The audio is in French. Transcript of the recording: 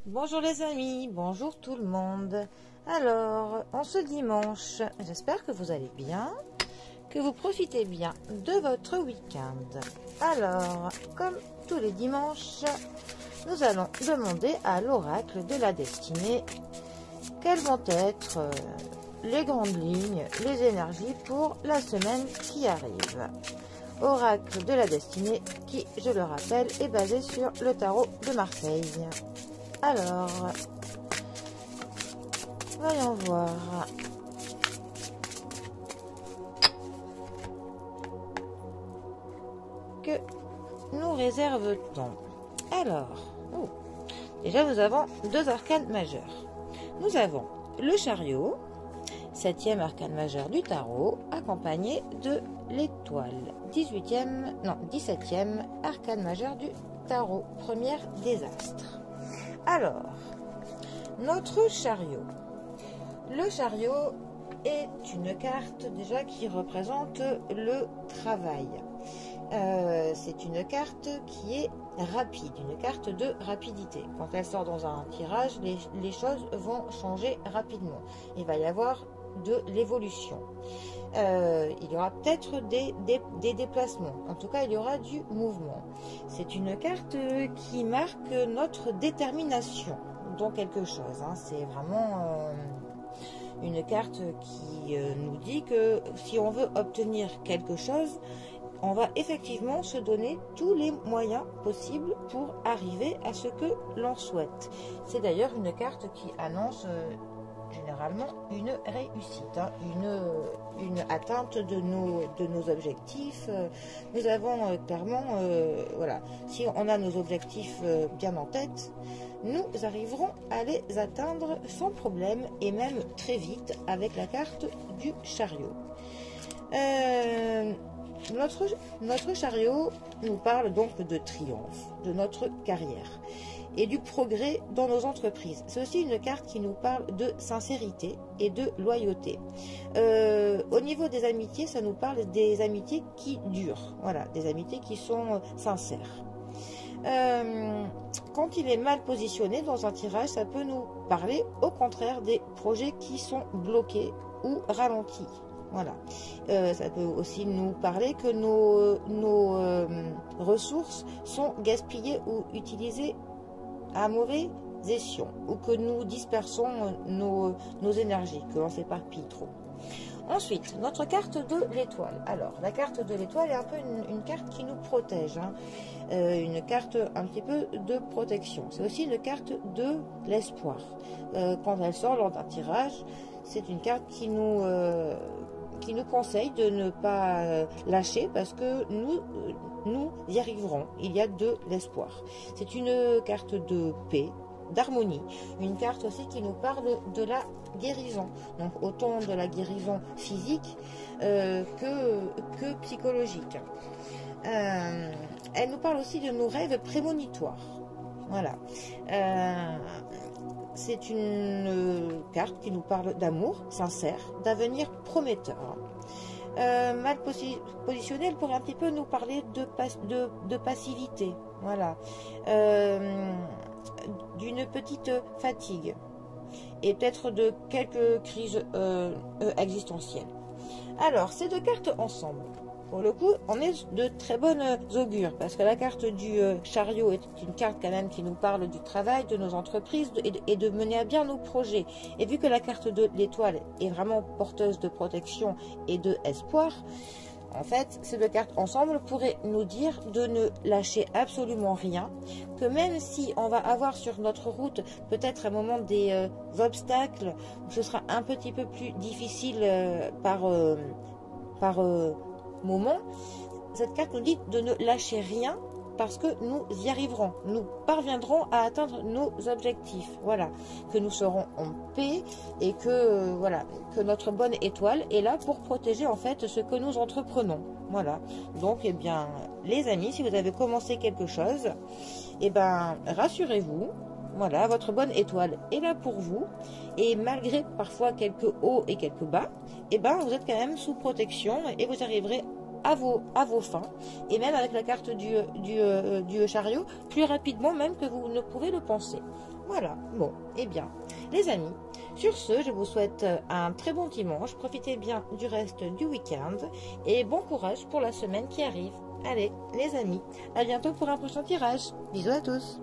Bonjour les amis, bonjour tout le monde. Alors, en ce dimanche, j'espère que vous allez bien, que vous profitez bien de votre week-end. Alors, comme tous les dimanches, nous allons demander à l'oracle de la destinée quelles vont être les grandes lignes, les énergies pour la semaine qui arrive. Oracle de la destinée qui, je le rappelle, est basé sur le tarot de Marseille. Alors, voyons voir. Que nous réserve-t-on? Alors, déjà nous avons deux arcanes majeures. Nous avons le chariot, 7e arcane majeur du tarot, accompagné de l'étoile, 17e arcane majeur du tarot, première des astres. Alors, notre chariot. Le chariot est une carte déjà qui représente le travail. C'est une carte qui est rapide, une carte de rapidité. Quand elle sort dans un tirage, les choses vont changer rapidement. Il va y avoir de l'évolution. Il y aura peut-être des déplacements. En tout cas, il y aura du mouvement. C'est une carte qui marque notre détermination dans quelque chose. C'est vraiment une carte qui nous dit que si on veut obtenir quelque chose, on va effectivement se donner tous les moyens possibles pour arriver à ce que l'on souhaite. C'est d'ailleurs une carte qui annonce généralement une réussite, une atteinte de nos objectifs. Nous avons clairement, voilà, si on a nos objectifs bien en tête, nous arriverons à les atteindre sans problème et même très vite avec la carte du chariot. Notre chariot nous parle donc de triomphe, de notre carrière et du progrès dans nos entreprises. C'est aussi une carte qui nous parle de sincérité et de loyauté. Au niveau des amitiés, ça nous parle des amitiés qui durent, voilà, des amitiés qui sont sincères. Quand il est mal positionné dans un tirage, ça peut nous parler au contraire des projets qui sont bloqués ou ralentis. Voilà. Ça peut aussi nous parler que nos ressources sont gaspillées ou utilisées à mauvais escient, ou que nous dispersons nos énergies, que l'on s'éparpille trop. Ensuite, notre carte de l'étoile. Alors, la carte de l'étoile est un peu une carte qui nous protège, une carte un petit peu de protection. C'est aussi une carte de l'espoir. Quand elle sort lors d'un tirage, c'est une carte qui nous conseille de ne pas lâcher parce que nous y arriverons. Il y a de l'espoir. C'est une carte de paix, d'harmonie. Une carte aussi qui nous parle de la guérison. Donc autant de la guérison physique que psychologique. Elle nous parle aussi de nos rêves prémonitoires. Voilà. C'est une carte qui nous parle d'amour sincère, d'avenir prometteur. Mal positionnée, elle pourrait un petit peu nous parler de passivité, voilà, d'une petite fatigue et peut-être de quelques crises existentielles. Alors, ces deux cartes ensemble, pour le coup, on est de très bonnes augures parce que la carte du chariot est une carte quand même qui nous parle du travail, de nos entreprises et de mener à bien nos projets. Et vu que la carte de l'étoile est vraiment porteuse de protection et de espoir, en fait, ces deux cartes ensemble pourraient nous dire de ne lâcher absolument rien, que même si on va avoir sur notre route peut-être un moment des obstacles, ce sera un petit peu plus difficile par moment, cette carte nous dit de ne lâcher rien parce que nous y arriverons, nous parviendrons à atteindre nos objectifs, voilà, que nous serons en paix et que voilà, que notre bonne étoile est là pour protéger en fait ce que nous entreprenons, voilà. Donc eh bien les amis, si vous avez commencé quelque chose, eh ben rassurez-vous, voilà, votre bonne étoile est là pour vous et malgré parfois quelques hauts et quelques bas, eh ben vous êtes quand même sous protection et vous arriverez à vos fins, et même avec la carte du chariot, plus rapidement même que vous ne pouvez le penser. Voilà, bon, eh bien, les amis, sur ce, je vous souhaite un très bon dimanche. Profitez bien du reste du week-end et bon courage pour la semaine qui arrive. Allez, les amis, à bientôt pour un prochain tirage. Bisous à tous.